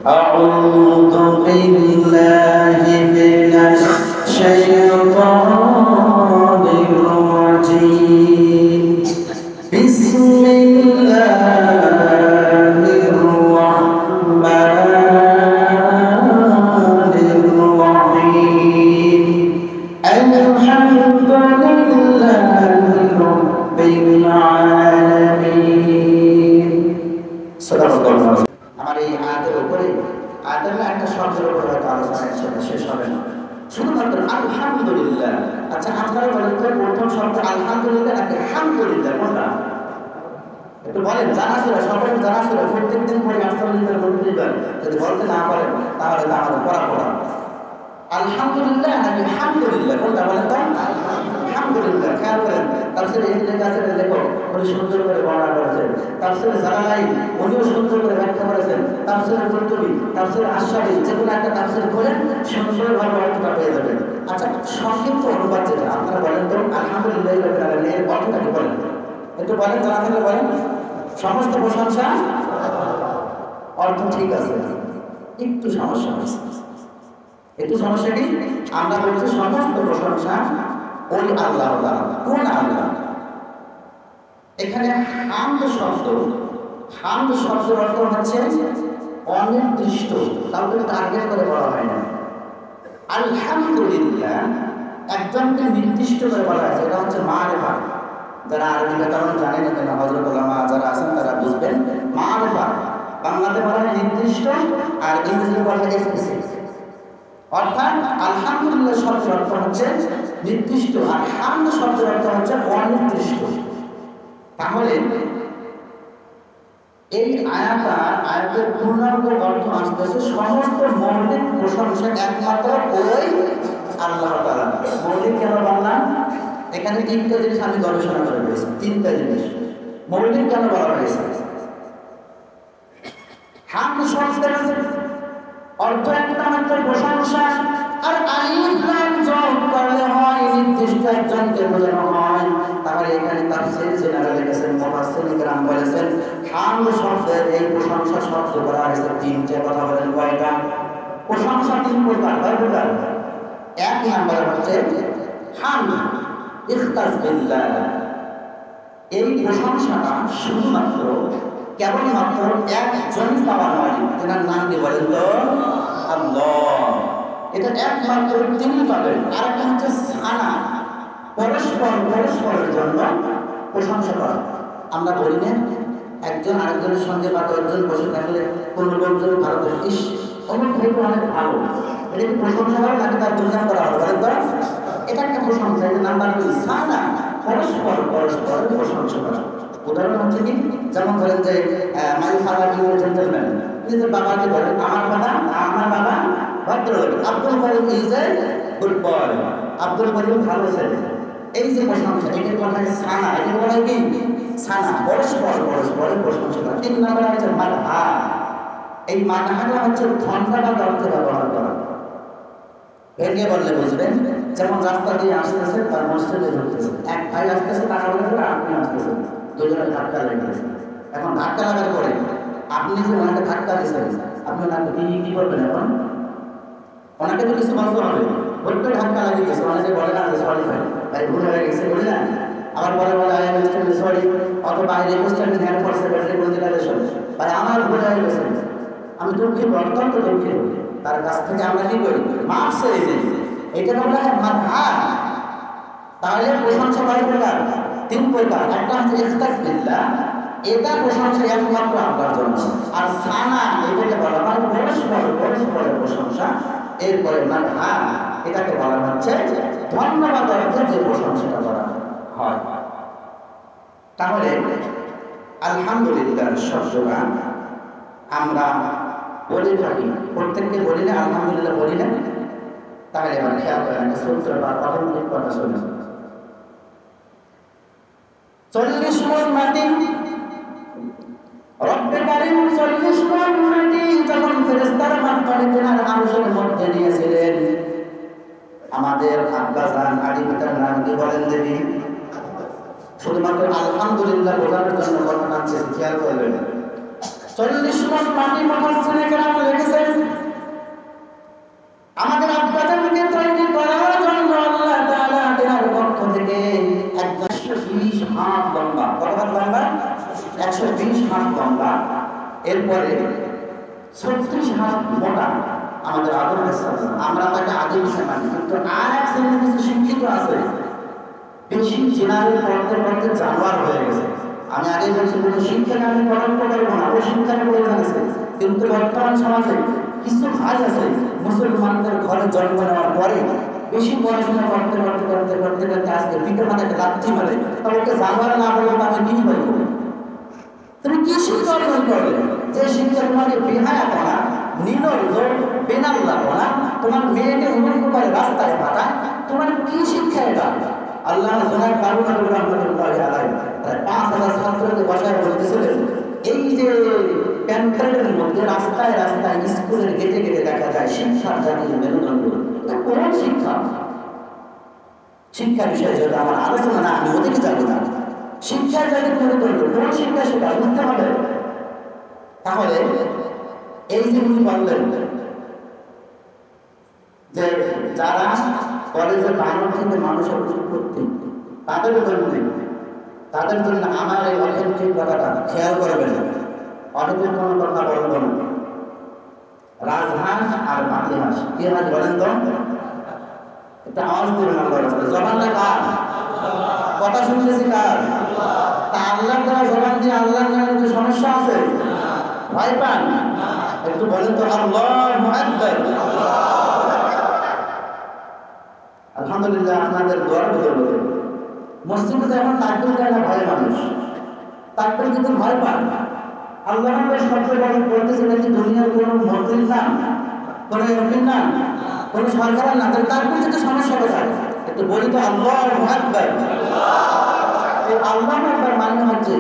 أعوذ بالله من الشيطان الرجيم بسم الله الرحمن الرحيم الحمد لله رب العالمين صدق الله। আমার এই আয়াতের উপরে আয়াতের একটা শব্দের উপরে হয়তো আলোচনা শেষ হবে না, শুধুমাত্র আলহামদুলিল্লাহ। আচ্ছা, আপনারা বলেন তো প্রথম শব্দ আলহামদুলিল্লাহ নাকি হামদুলিল্লাহ কোনটা? একটু বলেন, জানা ছিল, সকলের জানা ছিল, প্রত্যেকদিন পরে আলহামদুলিল্লাহ বলতেই। যদি বলতে না পারেন তাহলে তো আমাদের পড়া আলহামদুলিল্লাহ নাকি হামদুলিল্লাহ কোনটা বলেন তো? আলহামদুলিল্লাহ। খেয়াল করেন, তাফসীরে ইবনে কাসিরের লেখক উনি সুন্দর করে বর্ণনা করেছেন, তাফসীরে জালালাইন উনিও সুন্দর করে ব্যাখ্যা করেছেন, তাফসীরে কুরতুবী, তাফসীরে আশআরি, যেকোনো একটা তাফসীর করেন সুন্দরভাবে অর্থটা পেয়ে যাবেন। আচ্ছা, সংক্ষিপ্ত অনুবাদ যেটা আপনারা বলেন তো আলহামদুলিল্লাহি রাব্বিল আলামিন এর অর্থটা কি বলেন? একটু বলেন, জানা থাকলে বলেন। সমস্ত প্রশংসা, অর্থ ঠিক আছে, একটু সমস্যা আছে। একটু সমস্যা কি? আমরা বলছি সমস্ত প্রশংসা ওই আল্লাহ তাআলা। কোন আল্লাহ? এখানে হামদ শব্দের অর্থ হচ্ছে অনির্দিষ্ট, কাউকে টার্গেট করে বলা হয় না। আলহামদুলিল্লাহ একজনকে নির্দিষ্ট করে বলা হয়েছে, এটা হচ্ছে মারিফা। যারা আরবি ব্যাকরণ জানেন এখানে হযরত উলামা যারা আছেন তারা বুঝবেন। মারিফা বাংলাতে বলা হয় নির্দিষ্ট, আর ইংরেজিতে বলা হয় স্পেসিফিক। অর্থাৎ আলহামদুলিল্লাহ শব্দের অর্থ হচ্ছে নির্দিষ্ট, আর হামদ শব্দের অর্থ হচ্ছে অনির্দিষ্ট। তাহলে এই আয়াতের পূর্ণাঙ্গ অর্থ আসতেছে সমস্ত মৌলিক প্রশংসা একমাত্র ওই আল্লাহ তাআলা। মৌলিক কেন বললাম? এখানে তিনটা জিনিস আমি গবেষণা করে পেয়েছি। তিনটা জিনিস মৌলিক কেন বলা হয়েছে? হামদ শব্দের অর্থ একটা মাত্র প্রশংসা, আর আলিফ লাম যোগ করলে হয় নির্দিষ্ট একজনকে বোঝানো হয়। তাহলে এখানে তাফসীর জেনারেল লিখেছেন, মুফাসসির کرام বলেছেন হামদ শব্দের এই প্রশংসা শব্দ করা হয়েছে তিনটে। কথা বলেন কয়টা? প্রশংসা তিন প্রকার। কয় প্রকার? এক নাম্বার হচ্ছে হামদ ইখতাস বিল্লাহ। এই প্রশংসাটা শুধুমাত্র কেবলমাত্র একজন পাওয়ার মালিক, এটার নাম কি বলেন তো? আল্লাহ। এটা একমাত্র তিনি পাবেন। আরেকটা হচ্ছে সানা, পরস্পরের জন্য প্রশংসা করা। আমরা বলি না, একজন আরেকজনের সঙ্গে বা দশজন বসে থাকলে কোনো লোকজন ভালো করে ইস অমুক ভাইকে অনেক ভালো, এটা কি প্রশংসা করে নাকি তার দুর্নাম করা হবে? বলেন তো, এটা একটা প্রশংসা। এটা নাম্বার দুই, সানা, পরস্পরের প্রশংসা করা। উদাহরণ হচ্ছে কি, যেমন ধরেন যে my father is a gentleman, নিজের বাবাকে বলেন আমার বাবা ভদ্রলোক। Abdul Karim is a good boy, Abdul Karim ভালো ছেলে। এই যে প্রশংসা, এটাকে বলা হয় সানা। এটাকে বলা হয় কি? সানা, পরস্পরের প্রশংসা করা। তিন নম্বরে হচ্ছে মাদহা। এই মাদহাটা হচ্ছে ধন্যবাদ অর্থে ব্যবহার করা। ভেঙে বললে বুঝবেন। যেমন রাস্তা দিয়ে আসতেছে, তার মসজিদে ঢুকতেছে, এক ভাই আসতেছে, টাকা বলে আপনি আসতেছেন, দুজনে ধাক্কা লেগেছে। এখন ধাক্কা লাগার পরে আপনি যে ওনাকে ধাক্কা দিচ্ছেন, আপনি ওনাকে কি করবেন? এখন ওনাকে তো কিছু বলতে হবে। বলতে ধাক্কা লাগিয়ে গেছে, অনেকে বলে না যে সরি ভাই ভুল হয়ে গেছে, বলি না। আবার বলে আই এম এক্সট্রিমলি সরি, অথবা I request in hand for separately consideration. ভাই আমার ভুল হয়ে গেছে, আমি দুঃখিত, অত্যন্ত দুঃখিত। তার কাছ থেকে আমরা কি করি? মাফ চেয়ে যাই। এটা বলা হয় মাদহা। তাহলে প্রশংসা কয় প্রকার? তিন প্রকার। একটা হচ্ছে ইখতাস বিল্লাহ, এটা প্রশংসা একমাত্র আল্লাহর জন্য। আর সানা, এটাকে বলা হয় পরস্পরের প্রশংসা। এরপরে মাদহা, এটাকে বলা হচ্ছে ধন্যবাদ অর্থে যে প্রশংসাটা করা হয়। তাহলে আলহামদুলিল্লাহ শব্দটা আমরা বলে থাকি, প্রত্যেককে বলি না আলহামদুলিল্লাহ বলি না। তাহলে এবার খেয়াল করেন, সূত্র বা অবন্তিক কথা শুনে 40 মণ মাটি, রব্বে কারীম 40 মণ মাটি যখন ফেরেশতার মাধ্যমে তেনার আরশের মধ্যে নিয়েছিলেন, আমাদের আব্বাজান আলী পিতার নাম কি বলেন দেখি? শুধুমাত্র আলহামদুলিল্লাহ বোঝানোর জন্য কথাটা খেয়াল করবেন। 40 মণ মাটি মুফাসসিরে কেরাম লিখেছেন হাত লম্বা, এরপরে 36 হাত মোটা আমাদের আদম আলাইহিস সালাম। আমরা তাকে আদিম মানি, কিন্তু আর এক শ্রেণীর কিছু শিক্ষিত আছে বেশি জেনারেল পড়তে পড়তে জানোয়ার হয়ে গেছে। আমি আগে বলছি কোনো শিক্ষাকে আমি পড়াতে পারবো না, ও শিক্ষাকে পড়ে গেছে। কিন্তু বর্তমান সমাজে কিছু ভাই আছে মুসলমানদের ঘরে জন্ম নেওয়ার পরে বেশি পড়াশোনা করতে করতে করতে করতে করতে আজকে পিঠে মাথাকে লাথি মারে, তবে ওকে জানোয়ার না বলবো আমি কি বলবো? তুমি কি শিক্ষা অর্জন করবে যে শিক্ষা তোমাকে বেহায়াপনা, নির্লজ্জ, বেনাল্লাপনা, তোমার মেয়েকে উন্নত করে রাস্তায় পাঠায়, তোমার কি শিক্ষা এটা? আল্লাহ জনাব কারুন রাহমাতুল্লাহি আলাইহি 5000 ছাত্রকে বসায় বলতেছিলেন, এই যে প্যাম্পলেটের মধ্যে রাস্তায় রাস্তায় স্কুলের গেটে গেটে দেখা যায় শিক্ষার জাতীয় মেরুদণ্ড, এটা কোন শিক্ষা? শিক্ষা বিষয়ে যেটা আমার আলোচনা না, আমি ওদিকে যাবো না। শিক্ষার জাতীয় মেরুদণ্ড কোন শিক্ষা সেটা বুঝতে হবে। তাহলে এই যে উনি বললেন যে যারা কলেজে বানর থেকে মানুষের উৎপত্তি, তাদের জন্য আমার এই অথেন্টিক কথাটা খেয়াল করবেন, অনেকের কোনো কথা বলবো না। রাজহাঁস আর বাকি হাঁস, কি হাঁস বলেন তো? একটা আওয়াজ করবেন আল্লাহর রাস্তায়, জবানটা কার? কথা শুনতেছি কার? তা আল্লাহ দ্বারা জবান দিয়ে আল্লাহর নামে কিছু সমস্যা আছে? ভয় পান? একটু বলেন তো আল্লাহু আকবার। আলহামদুলিল্লাহ, আপনাদের দোয়ার বদৌলতে মসজিদে যখন তাকবীর দেয় না ভয় মানুষ, তাকবীর কিন্তু ভয় পান। আল্লাহ সবচেয়ে বড় বলতেছে নাকি দুনিয়ার কোনো মন্ত্রীর নাম, কোনো এমপির নাম, কোনো সরকারের নাম, তাকবীর কিন্তু সমস্যা কোথায়? একটু বলি তো আল্লাহু আকবার। এই আল্লাহু আকবার মানে হচ্ছে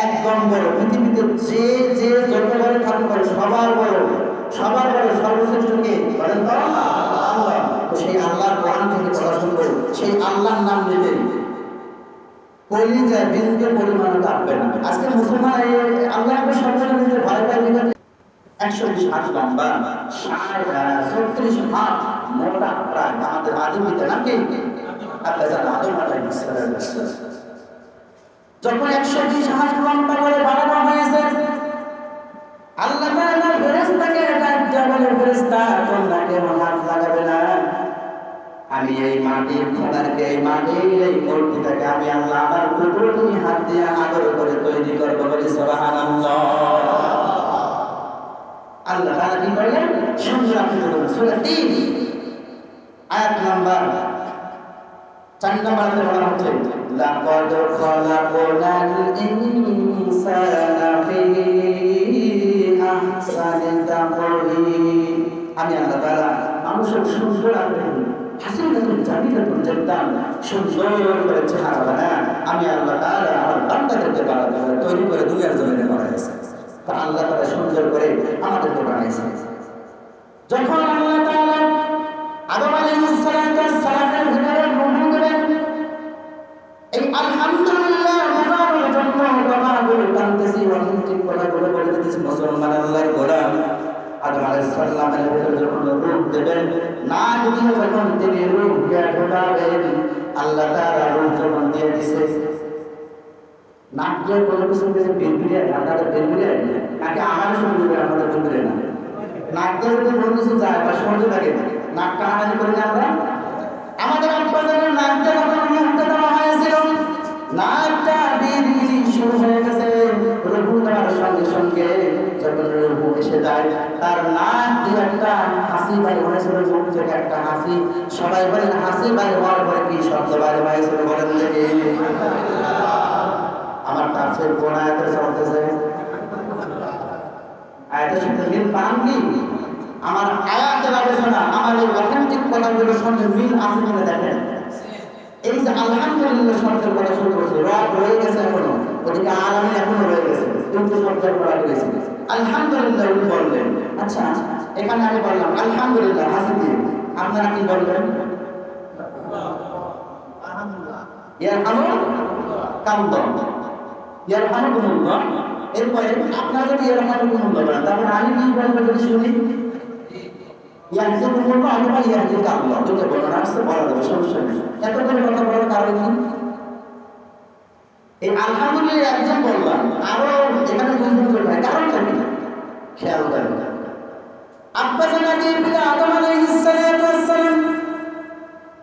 একদম বড়, পৃথিবীতে যে যে যত বড় থাকতে পারে সবার বড়, সবার বড় সর্বশ্রেষ্ঠ কে বলেন তো? আল্লাহ। তো সেই আল্লাহর কোরআন থেকে বলা শুনবো, সেই আল্লাহর নাম নিতে কলিজায় বিন্দু পরিমাণ কাঁপবে না। আজকে মুসলমান আল্লাহকে শব্দটা নিতে ভয় পায়, 120 হাত লম্বা, 36 হাত মোটা, প্রায় আমাদের আদিম পিতা নাকি আদম আলাইহিস সালাম। যখন 120 হাত লম্বা করে বানানো হয়েছে, আল্লাহ তাআলা ফেরেশতাকে ডাকতে বলে, ফেরেশতা তোমরা কেউ হাত লাগাবে না, আমি এই মাটির খোদারকে, এই মাটির এই মূর্তিটাকে আমি আল্লাহ আমার কুদরতি হাত দিয়ে আদর করে তৈরি করবো, বলি সুবহানাল্লাহ। আল্লাহ তাআলা কি বললেন? সুন্দর আপনি বলুন, সূরা 3 আয়াত নাম্বার 4 নম্বরে বলা হচ্ছে লাকাদ খালাকনাল ইনসানা ফি আহসানি তাকওয়িম। আমি আল্লাহ তাআলা মানুষের সুন্দর আকৃতি, হাসিনাতুন জামিলাতুন জাদ্দান, সুন্দর করে চেহারা বানায় আমি আল্লাহ তাআলা আমার বান্দাদেরকে তৈরি করে দুনিয়ার জমিনে বানাইছে। তা আল্লাহ তাআলা সুন্দর করে আমাদেরকে বানাইছে। যখন আল্লাহ তাআলা আদম আলাইহিস সালামের ভিতরে রূহ দিলেন, এই আলহামদুলিল্লাহ মুবারকের জন্য কথাগুলো টানতেছি, অথেন্টিক কথাগুলো বলে দিতেছি। মুসলমান আল্লাহর গোলাম আদম আলাইহিস সালামের ভিতরে যখন রূহ দেবেন, না দিয়ে যখন তিনি রূহকে ঢোকাবেন, আল্লাহ তাআলা রূহ যখন দিয়ে দিছে, নাক দিয়ে কোনো কিছু কিছু বেরবিরে, আপনাদের বেরবিরে নাকি আমাদের শুনবে, আপনাদের বেরবিরে না, নাক দিয়ে যদি কোনো কিছু যায় বা সহ্য থাকে, নাক টানাটানি করি না আমরা। আমাদের আব্বাজানের নাকটা যখন রূহতে দেওয়া হয়েছিল, নাকটা বিড়বিড়ি শুরু হয়ে গেছে। রূহ দেওয়ার সঙ্গে সঙ্গে যখন রূহ এসে যায়, তার নাক দিয়ে একটা হাসি বাইর হয়েছিল, মুখ থেকে একটা হাসি। সবাই বলেন হাসি বাইর হওয়ার পরে কি শব্দ বাইর হয়েছিল বলেন দেখি? আমার তাফসীর কোন আয়াতে চলতেছে? আয়াতের সাথে মিল পান কি? আমার আয়াতের আলোচনা, আমার এই অথেন্টিক কথাগুলোর সঙ্গে মিল আছে কিনা দেখেন। এই যে আলহামদুলিল্লাহ শব্দের কথা শুরু করছে, রব রয়ে গেছে এখনো, ওদিকে আলামিন এখনো রয়ে গেছে, কিন্তু শব্দের করা হয়েছে আলহামদুলিল্লাহ। উনি বললেন আচ্ছা, এখানে আমি বললাম আলহামদুলিল্লাহ হাসি দিয়ে, আপনারা কি বলবেন? ইয়ারহামুকুমুল্লাহ। এরপরে আপনারা যদি ইয়ারহামুকুমুল্লাহ বলেন, তারপরে আমি কি বলবো যদি শুনি? ইয়াহদিকুমুল্লাহ অথবা ইয়াহদিকা আল্লাহ, দুটো বর্ণনা আসছে, বলা যাবে, সমস্যা নেই। এত করে কথা বলার কারণ কি? এই আলহামদুলিল্লাহ একজন বললাম, আরো এখানে দুজন চলবে, কারণটা কি খেয়াল করেন। আব্বা জানাজি পিতা আদম আলাইহিস সালাম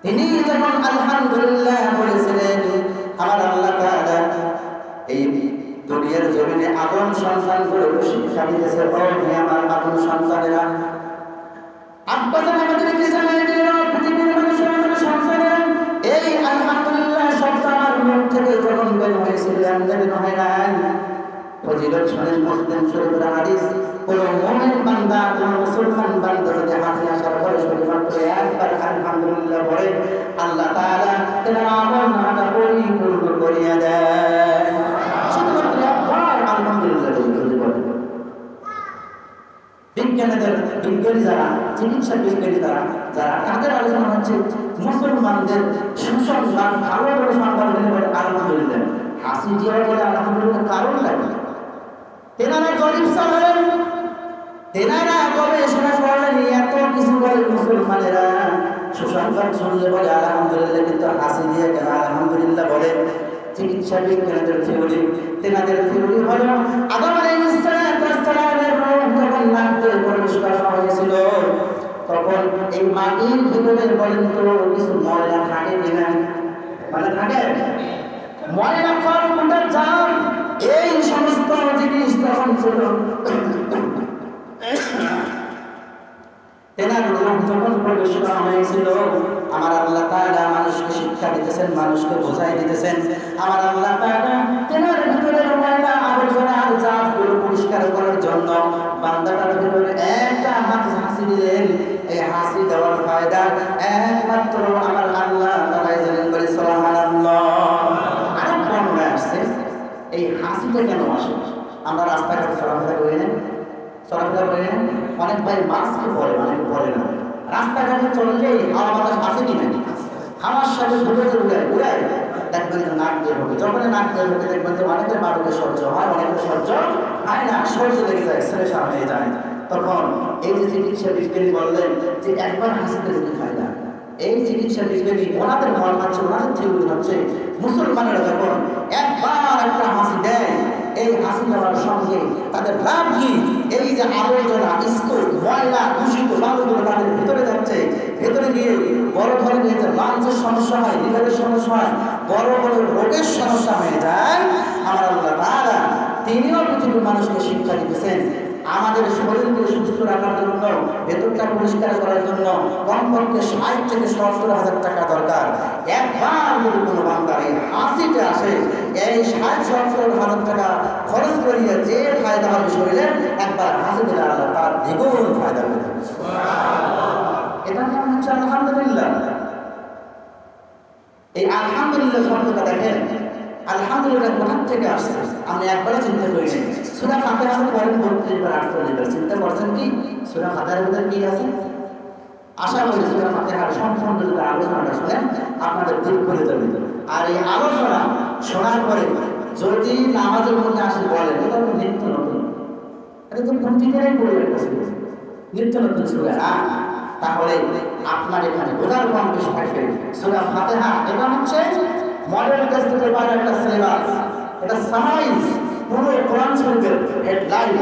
তিনি যখন আলহামদুলিল্লাহ বলেছিলেন, আমার আল্লাহ তাআলা এই দুনিয়ার জমিনে আদম সন্তানগুলোকে শিক্ষা দিতেছে, ও হে আমার আদম সন্তানেরা, আব্বা জান আমাদেরকে জানিয়ে দিলেন, পৃথিবীর মানুষের সন্তানেরা, এই আলহামদুলিল্লাহ শব্দ আমার মুখ থেকে যখন বের হয়েছিল আমদানি হয় নাই। ফজিলত শরীফ মুসলিম শরীফের হাদিস, কোন মুমিন বান্দা কোন মুসলমান বান্দা যদি হাসি আসার পরে শুধুমাত্র একবার আলহামদুলিল্লাহ বলে, আল্লাহ তাআলা তার আমলনামাটা পরিপূর্ণ করিয়া দেয়। শুধুমাত্র একবার আলহামদুলিল্লাহ বলে। বিজ্ঞানী যারা, চিকিৎসা বিজ্ঞানী যারা তাদের আলোচনা হচ্ছে মুসলমানদের সুসংবাদ, ভালো করে সংবাদ হলে বলে আলহামদুলিল্লাহ। হাসি দিয়ে বলে আলহামদুলিল্লাহ কারণ লাগে। তেনারা গরিব সাহেব, তেনারা গবেষণা করলেন, এত কিছু বলে মুসলমানেরা সুসংবাদ শুনলে বলে আলহামদুলিল্লাহ, কিন্তু হাসি দিয়ে কেন আলহামদুলিল্লাহ বলে? চিকিৎসা বিজ্ঞানীদের থিওরি, তেনাদের থিওরি হলো আদম আলাইহিস সালামের রূহ যখন নাক দিয়ে প্রবেশ করা হয়েছিল, তখন এই মাটির ভিতরে বলেন তো কিছু ময়লা থাকে কিনা? মানে থাকে ময়লা, খড়কুটা, জাম, এই সমস্ত জিনিস তখন ছিল। তেনার রূহ যখন প্রবেশ করা হয়েছিল, আমার আল্লাহ তাআলা মানুষকে শিক্ষা দিতেছেন, মানুষকে বোঝাই দিতেছেন। আমার আল্লাহ তাআলা তেনার ভিতরে ময়লা আবর্জনা আর জাতগুলো পরিষ্কার করার জন্য বান্দাটার ভিতরে একটা হাসি দিলেন। এই হাসি দেওয়ার ফায়দা একমাত্র আমার আল্লাহ তাআলাই জানেন, বলে সুবহানাল্লাহ। আরেক বর্ণনায় আসছে এই হাসিটা কেন আসে। আমরা রাস্তাঘাটে চলাফেরা করি না, অনেক ভাই মাস্ক পরে, অনেক পরে না। রাস্তাঘাটে চললে হাওয়া বাতাস আসে কি না, হাওয়ার সাথে ঢুকে উড়ায় দেখবেন যে নাক দিয়ে ঢোকে। যখন নাক দিয়ে ঢোকে দেখবেন যে অনেকের বাড়িতে সহ্য হয়, অনেকের সহ্য হয় না, সহ্য লেগে যায়, শ্রেষা হয়ে যায়। তখন এই যে চিকিৎসা বিজ্ঞানী বললেন যে একবার হাসিতে যদি ফায়দা, এই চিকিৎসা বিজ্ঞানী ওনাদের মত হচ্ছে, ওনাদের থিওরি হচ্ছে মুসলমানেরা যখন একবার একটা হাসি দেয়, এই হাসি দেওয়ার সঙ্গে তাদের লাভ কি? এই যে আবর্জনা, স্তূপ, ময়লা, দূষিত বালুগুলো তাদের ভিতরে যাচ্ছে, ভেতরে গিয়ে বড় ধরনের যে লাঞ্চের সমস্যা হয়, লিভারের সমস্যা হয়, বড় বড় রোগের সমস্যা হয়ে যায়। আমার আল্লাহ তাআলা তিনিও পৃথিবীর মানুষকে শিক্ষা দিতেছেন, আমাদের শরীরকে সুস্থ রাখার জন্য, ভেতরটা পরিষ্কার করার জন্য কমপক্ষে 60 থেকে 70,000 টাকা দরকার। একবার যদি কোনো বান্দার এই হাসিতে আসে, এই 60-70,000 টাকা খরচ করিয়ে যে ফায়দা হবে শরীরের, একবার হাসি দিলে আল্লাহ তার দ্বিগুণ ফায়দা হবে। এটার নাম হচ্ছে আলহামদুলিল্লাহ। এই আলহামদুলিল্লাহ শব্দটা দেখেন, আলহামদুলিল্লাহ কোথা থেকে আসছে আমি একবারও চিন্তা করিনি। সূরা ফাতিহা পড়েন 32 বার 48 বার, চিন্তা করছেন কি সূরা ফাতিহার ভিতরে কি আছে? আশা করি সূরা ফাতিহার সম্পূর্ণ যদি আলোচনাটা শুনেন আপনাদের দিল খুলে যাবে। আর এই আলোচনা শোনার পরে যদি নামাজের মধ্যে আসে বলেন এটা তো নিত্য নতুন, এটা তো প্রতিদিনই পড়ে গেছে, নিত্য নতুন সূরা না, তাহলে আপনার এখানে বোঝার কম বেশি থাকবে। সূরা ফাতিহা এটা হচ্ছে মডেল টেস্ট পেপার একটা সিলেবাস, এটা সামাইজ পুরো কোরআন শরীফের হেডলাইন।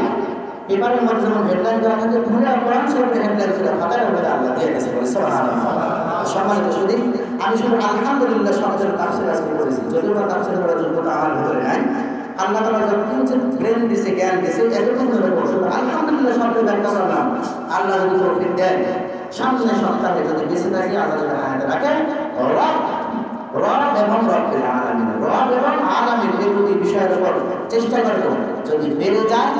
পেপারের মধ্যে যেমন হেডলাইন দেওয়া থাকে, পুরো কোরআন শরীফের হেডলাইন সূরা ফাতিহার মধ্যে আল্লাহ দিয়ে গেছে, বলে সুবহানাল্লাহ। সম্মানিত সুধী, আমি শুধু আলহামদুলিল্লাহ শব্দের তাফসীর আজকে করেছি, যদিও বা তাফসীর করার যোগ্যতা আমার ভিতরে নাই। আল্লাহ তাআলা যতটুকু হচ্ছে ব্রেন দিয়েছে, জ্ঞান দিয়েছে, এতটুকু ধরে বসে আলহামদুলিল্লাহ শব্দের ব্যাখ্যা করলাম। আল্লাহ যদি তৌফিক দেন, সামনে সপ্তাহে যদি বেঁচে থাকি, আল্লাহ যদি হায়াতে রাখে, রব এবং রব্বিল আলামিন, রব এবং আলামিন এই দুটি বিষয়ের উপর চেষ্টা করব। যদি বেড়ে যায়